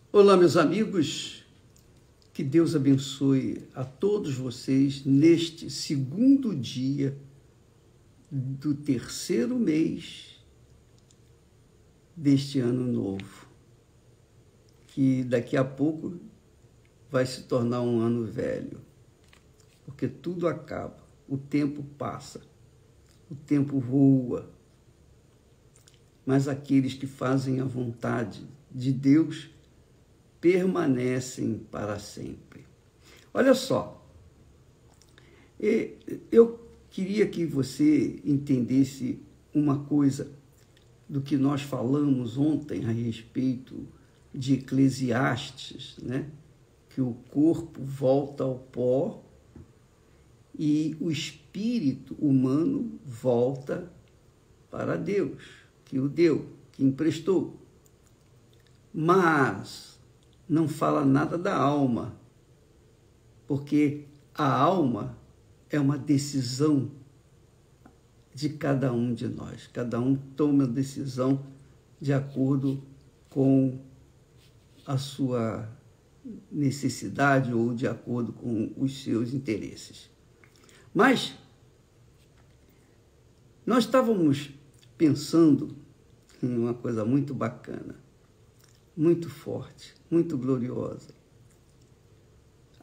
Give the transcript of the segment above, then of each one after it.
Olá, meus amigos, que Deus abençoe a todos vocês neste segundo dia do terceiro mês deste ano novo, que daqui a pouco vai se tornar um ano velho, porque tudo acaba, o tempo passa, o tempo voa, mas aqueles que fazem a vontade de Deus permanecem para sempre. Olha só, eu queria que você entendesse uma coisa do que nós falamos ontem a respeito de Eclesiastes, né? Que o corpo volta ao pó e o espírito humano volta para Deus, que o deu, que emprestou. Mas não fala nada da alma, porque a alma é uma decisão de cada um de nós. Cada um toma a decisão de acordo com a sua necessidade ou de acordo com os seus interesses. Mas nós estávamos pensando em uma coisa muito bacana, muito forte, muito gloriosa.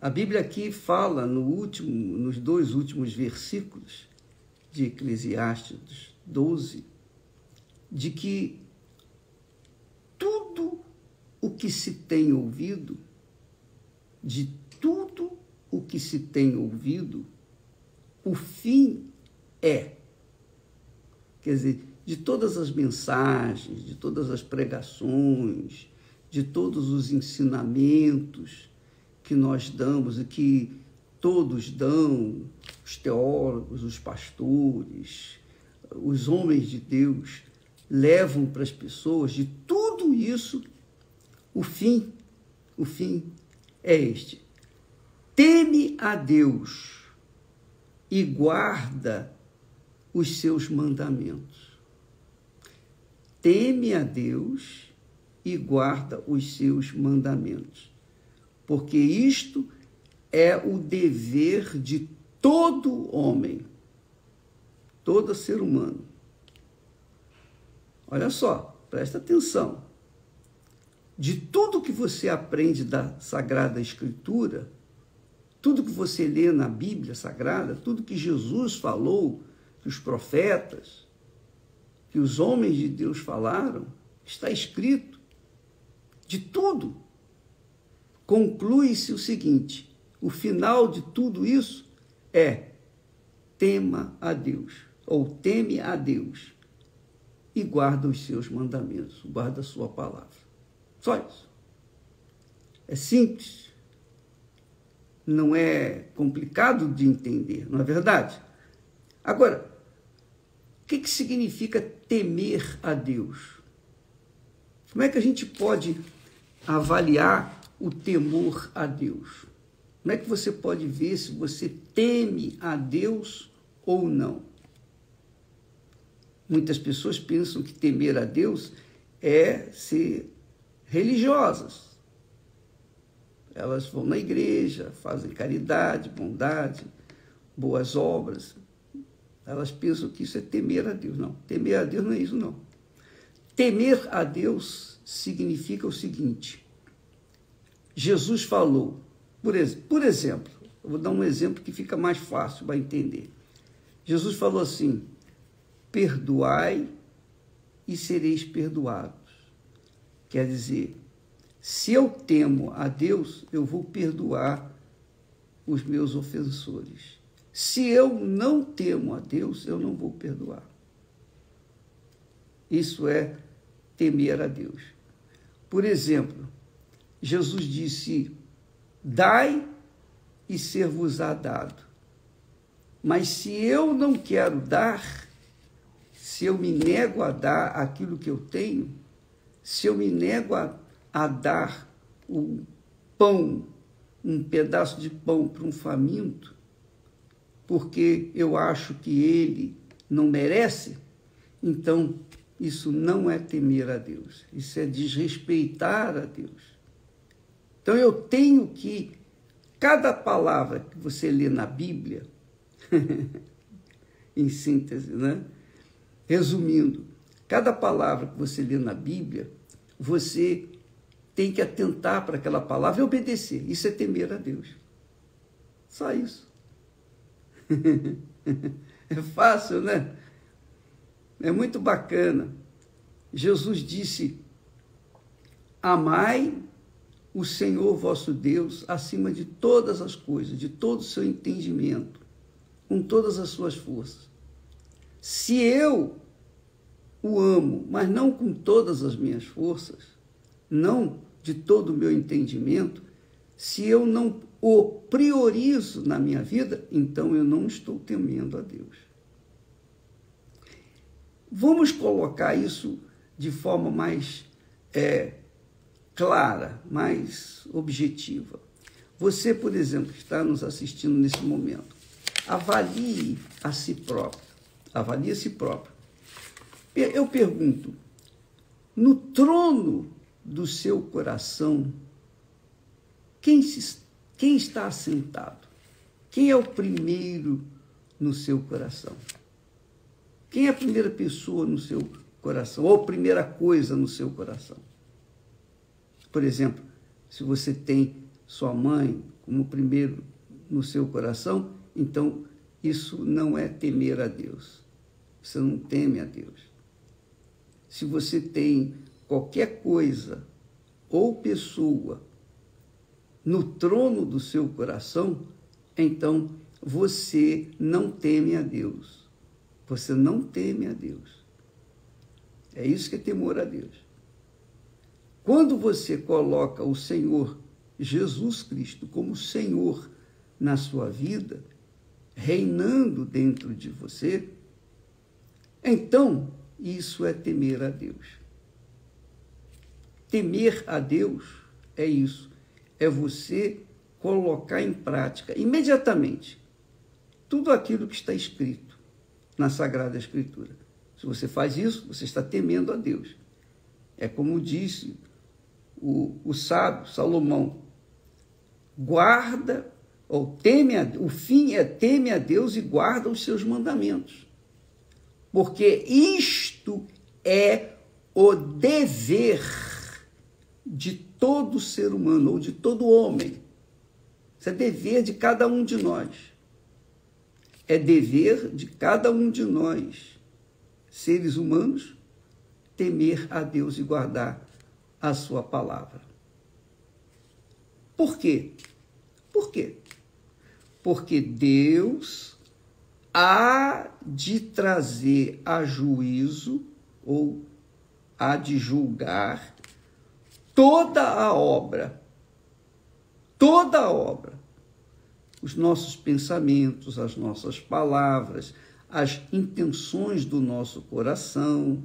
A Bíblia aqui fala nos dois últimos versículos de Eclesiastes 12, de que tudo o que se tem ouvido, o fim é. Quer dizer, de todas as mensagens, de todas as pregações, de todos os ensinamentos que nós damos e que todos dão, os teólogos, os pastores, os homens de Deus, levam para as pessoas, de tudo isso, o fim é este: teme a Deus e guarda os seus mandamentos. Teme a Deus e guarda os seus mandamentos, porque isto é o dever de todo homem, todo ser humano. Olha só, presta atenção. De tudo que você aprende da Sagrada Escritura, tudo que você lê na Bíblia Sagrada, tudo que Jesus falou, que os profetas, que os homens de Deus falaram, está escrito. De tudo, conclui-se o seguinte: o final de tudo isso é: tema a Deus, ou teme a Deus, e guarda os seus mandamentos, guarda a sua palavra. Só isso. É simples, não é complicado de entender, não é verdade? Agora, o que significa temer a Deus? Como é que a gente pode avaliar o temor a Deus? Como é que você pode ver se você teme a Deus ou não? Muitas pessoas pensam que temer a Deus é ser religiosas. Elas vão na igreja, fazem caridade, bondade, boas obras. Elas pensam que isso é temer a Deus. Não, temer a Deus não é isso, não. Temer a Deus significa o seguinte: Jesus falou, por exemplo, eu vou dar um exemplo que fica mais fácil para entender. Jesus falou assim: perdoai e sereis perdoados. Quer dizer, se eu temo a Deus, eu vou perdoar os meus ofensores. Se eu não temo a Deus, eu não vou perdoar. Isso é temer a Deus. Por exemplo, Jesus disse: dai e ser-vos-á dado. Mas se eu não quero dar, se eu me nego a dar aquilo que eu tenho, se eu me nego a dar o pão, um pedaço de pão para um faminto, porque eu acho que ele não merece, então isso não é temer a Deus, isso é desrespeitar a Deus. Então eu tenho que, cada palavra que você lê na Bíblia, em síntese, né? Resumindo, cada palavra que você lê na Bíblia, você tem que atentar para aquela palavra e obedecer. Isso é temer a Deus. Só isso. É fácil, né? É muito bacana. Jesus disse: amai o Senhor vosso Deus acima de todas as coisas, de todo o seu entendimento, com todas as suas forças. Se eu o amo, mas não com todas as minhas forças, não de todo o meu entendimento, se eu não o priorizo na minha vida, então eu não estou temendo a Deus. Vamos colocar isso de forma mais clara, mais objetiva. Você, por exemplo, que está nos assistindo nesse momento, avalie a si próprio. Avalie a si próprio. Eu pergunto, no trono do seu coração, quem está assentado? Quem é o primeiro no seu coração? Quem é a primeira pessoa no seu coração? Ou a primeira coisa no seu coração? Por exemplo, se você tem sua mãe como primeiro no seu coração, então isso não é temer a Deus. Você não teme a Deus. Se você tem qualquer coisa ou pessoa no trono do seu coração, então você não teme a Deus. Você não teme a Deus. É isso que é temor a Deus. Quando você coloca o Senhor Jesus Cristo como Senhor na sua vida, reinando dentro de você, então isso é temer a Deus. Temer a Deus é isso. É você colocar em prática imediatamente tudo aquilo que está escrito na Sagrada Escritura. Se você faz isso, você está temendo a Deus. É como disse o sábio Salomão: guarda, ou teme o fim é teme a Deus e guarda os seus mandamentos. Porque isto é o dever de todo ser humano, ou de todo homem. Isso é dever de cada um de nós. É dever de cada um de nós, seres humanos, temer a Deus e guardar a sua palavra. Por quê? Por quê? Porque Deus há de trazer a juízo, ou há de julgar, toda a obra, os nossos pensamentos, as nossas palavras, as intenções do nosso coração,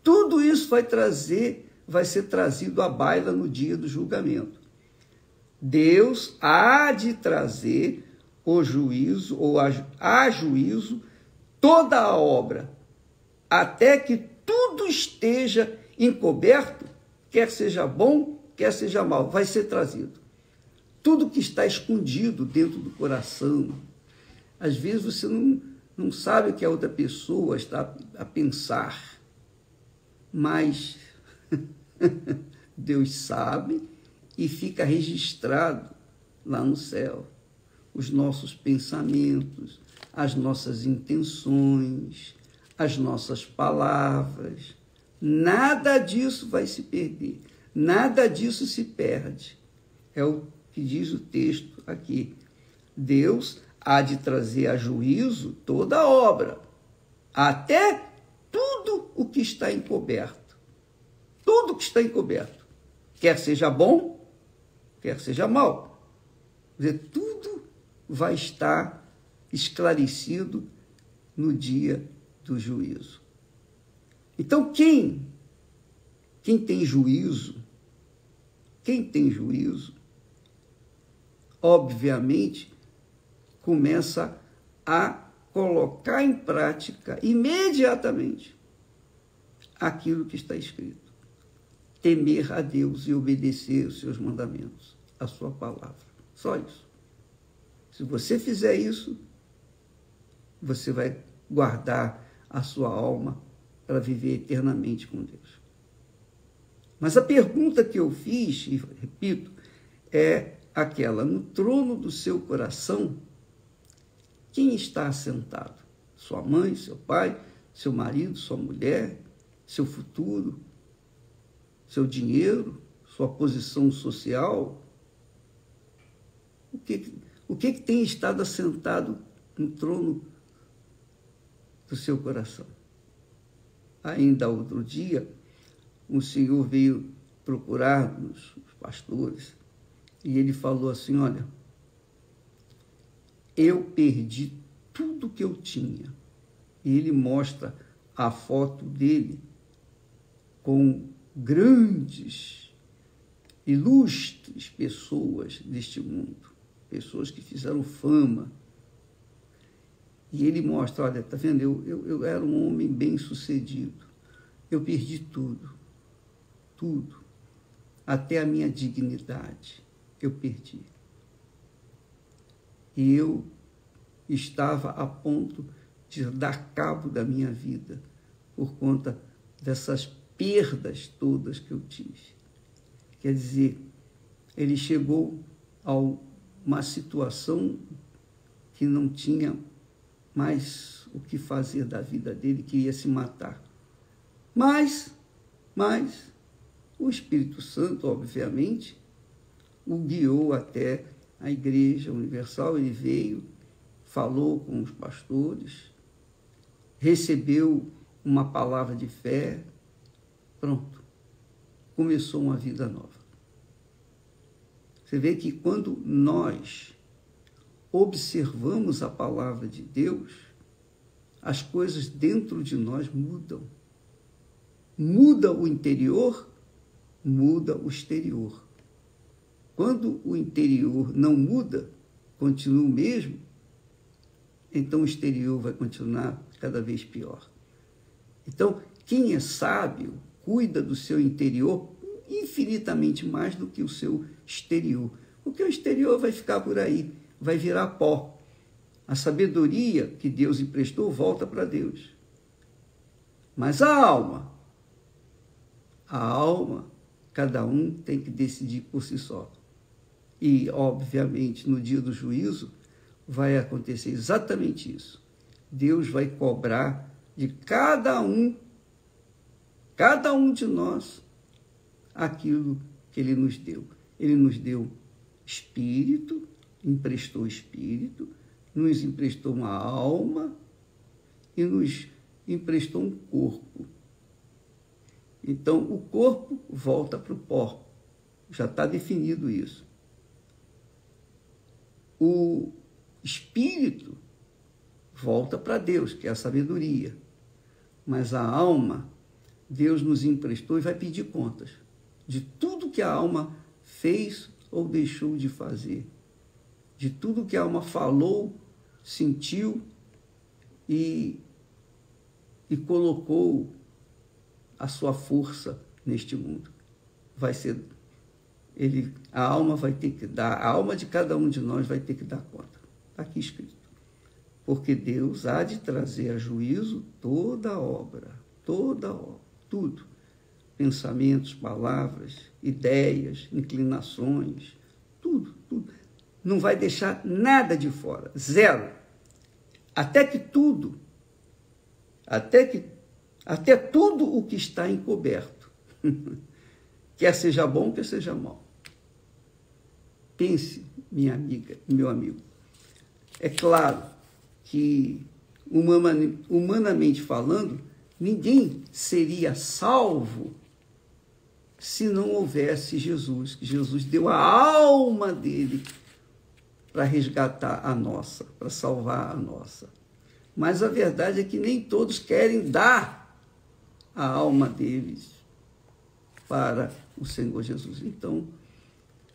tudo isso vai ser trazido à baila no dia do julgamento. Deus há de trazer o juízo, ou a juízo, toda a obra, até que tudo esteja encoberto, quer seja bom, quer seja mal, vai ser trazido. Tudo que está escondido dentro do coração, às vezes você não sabe o que a outra pessoa está a pensar, mas Deus sabe e fica registrado lá no céu. Os nossos pensamentos, as nossas intenções, as nossas palavras, nada disso vai se perder, nada disso se perde. É o que diz o texto aqui. Deus há de trazer a juízo toda a obra, até tudo o que está encoberto. Tudo que está encoberto, quer seja bom, quer seja mal. Quer dizer, tudo vai estar esclarecido no dia do juízo. Então, quem tem juízo, obviamente, começa a colocar em prática imediatamente aquilo que está escrito. temer a Deus e obedecer os seus mandamentos, a sua palavra. Só isso. Se você fizer isso, você vai guardar a sua alma para viver eternamente com Deus. Mas a pergunta que eu fiz, e repito, é aquela: no trono do seu coração, quem está assentado? Sua mãe, seu pai, seu marido, sua mulher, seu futuro, seu dinheiro, sua posição social? O que tem estado assentado no trono do seu coração? Ainda outro dia, um senhor veio procurar-nos, os pastores, e ele falou assim: olha, eu perdi tudo que eu tinha. E ele mostra a foto dele com grandes, ilustres pessoas deste mundo, pessoas que fizeram fama. E ele mostra: olha, tá vendo, eu era um homem bem-sucedido, eu perdi tudo, até a minha dignidade eu perdi. E eu estava a ponto de dar cabo da minha vida por conta dessas perdas todas que eu tive. Quer dizer, ele chegou a uma situação que não tinha mais o que fazer da vida dele, queria se matar. Mas o Espírito Santo, obviamente, o guiou até a Igreja Universal. Ele veio, falou com os pastores, recebeu uma palavra de fé, pronto, começou uma vida nova. Você vê que quando nós observamos a palavra de Deus, as coisas dentro de nós mudam. Muda o interior, muda o exterior. Quando o interior não muda, continua o mesmo, então o exterior vai continuar cada vez pior. Então, quem é sábio cuida do seu interior infinitamente mais do que o seu exterior. Porque o exterior vai ficar por aí, vai virar pó. A sabedoria que Deus emprestou volta para Deus. Mas a alma, cada um tem que decidir por si só. E, obviamente, no dia do juízo, vai acontecer exatamente isso. Deus vai cobrar de cada um de nós, aquilo que Ele nos deu. Ele nos deu espírito, emprestou espírito, nos emprestou uma alma e nos emprestou um corpo. Então, o corpo volta para o pó. Já está definido isso. O espírito volta para Deus, que é a sabedoria. Mas a alma, Deus nos emprestou e vai pedir contas de tudo que a alma fez ou deixou de fazer, de tudo que a alma falou, sentiu e colocou a sua força neste mundo. Vai ser a alma vai ter que dar, a alma de cada um de nós vai ter que dar conta. Está aqui escrito. Porque Deus há de trazer a juízo toda obra, tudo. Pensamentos, palavras, ideias, inclinações, tudo. Não vai deixar nada de fora, zero. Até tudo o que está encoberto. Quer seja bom, quer seja mal. Pense, minha amiga, meu amigo. É claro que, humanamente falando, ninguém seria salvo se não houvesse Jesus. Jesus deu a alma dele para resgatar a nossa, para salvar a nossa. Mas a verdade é que nem todos querem dar a alma deles para o Senhor Jesus. Então,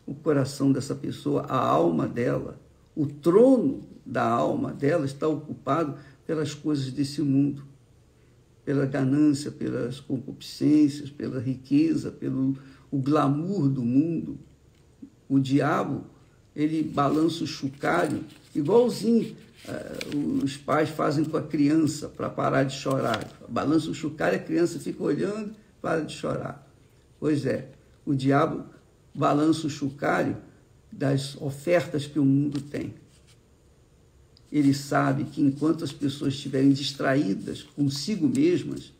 o coração dessa pessoa, a alma dela, o trono da alma dela está ocupado pelas coisas desse mundo. pela ganância, pelas concupiscências, pela riqueza, pelo o glamour do mundo. O diabo, ele balança o chocalho, igualzinho os pais fazem com a criança para parar de chorar. Balança o chocalho, a criança fica olhando, para de chorar. Pois é, o diabo balança o chocalho das ofertas que o mundo tem. Ele sabe que enquanto as pessoas estiverem distraídas consigo mesmas,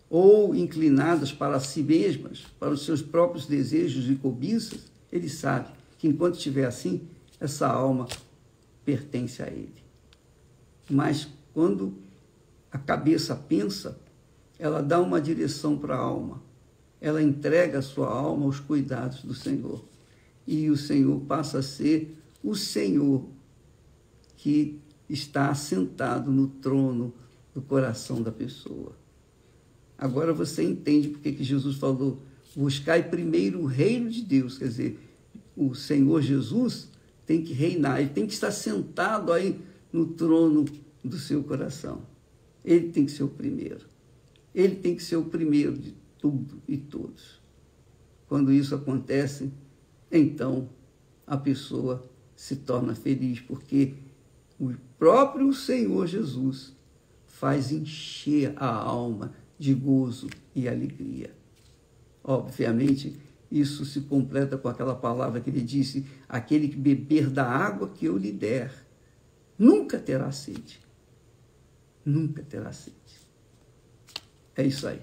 ou inclinadas para si mesmas, para os seus próprios desejos e cobiças, ele sabe que enquanto estiver assim, essa alma pertence a ele. Mas quando a cabeça pensa, ela dá uma direção para a alma. Ela entrega a sua alma aos cuidados do Senhor. E o Senhor passa a ser o Senhor que está assentado no trono do coração da pessoa. Agora você entende porque que Jesus falou: buscai primeiro o reino de Deus. Quer dizer, o Senhor Jesus tem que reinar, ele tem que estar sentado aí no trono do seu coração. Ele tem que ser o primeiro. Ele tem que ser o primeiro de tudo e todos. Quando isso acontece, então a pessoa se torna feliz, porque o próprio Senhor Jesus faz encher a alma de gozo e alegria. Obviamente, isso se completa com aquela palavra que ele disse: aquele que beber da água que eu lhe der, nunca terá sede. Nunca terá sede. É isso aí.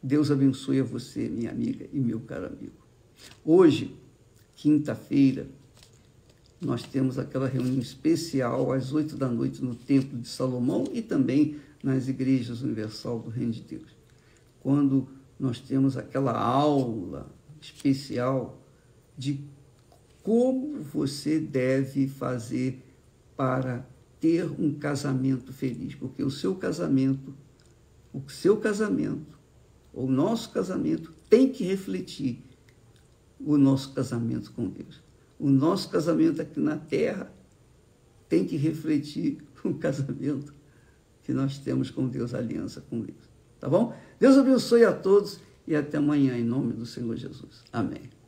Deus abençoe a você, minha amiga e meu caro amigo. Hoje, quinta-feira, nós temos aquela reunião especial às 8 da noite no Templo de Salomão e também nas Igrejas Universal do Reino de Deus. Quando nós temos aquela aula especial de como você deve fazer para ter um casamento feliz, porque o seu casamento, o nosso casamento tem que refletir o nosso casamento com Deus. O nosso casamento aqui na terra tem que refletir o casamento que nós temos com Deus, a aliança com Deus. Tá bom? Deus abençoe a todos e até amanhã, em nome do Senhor Jesus. Amém.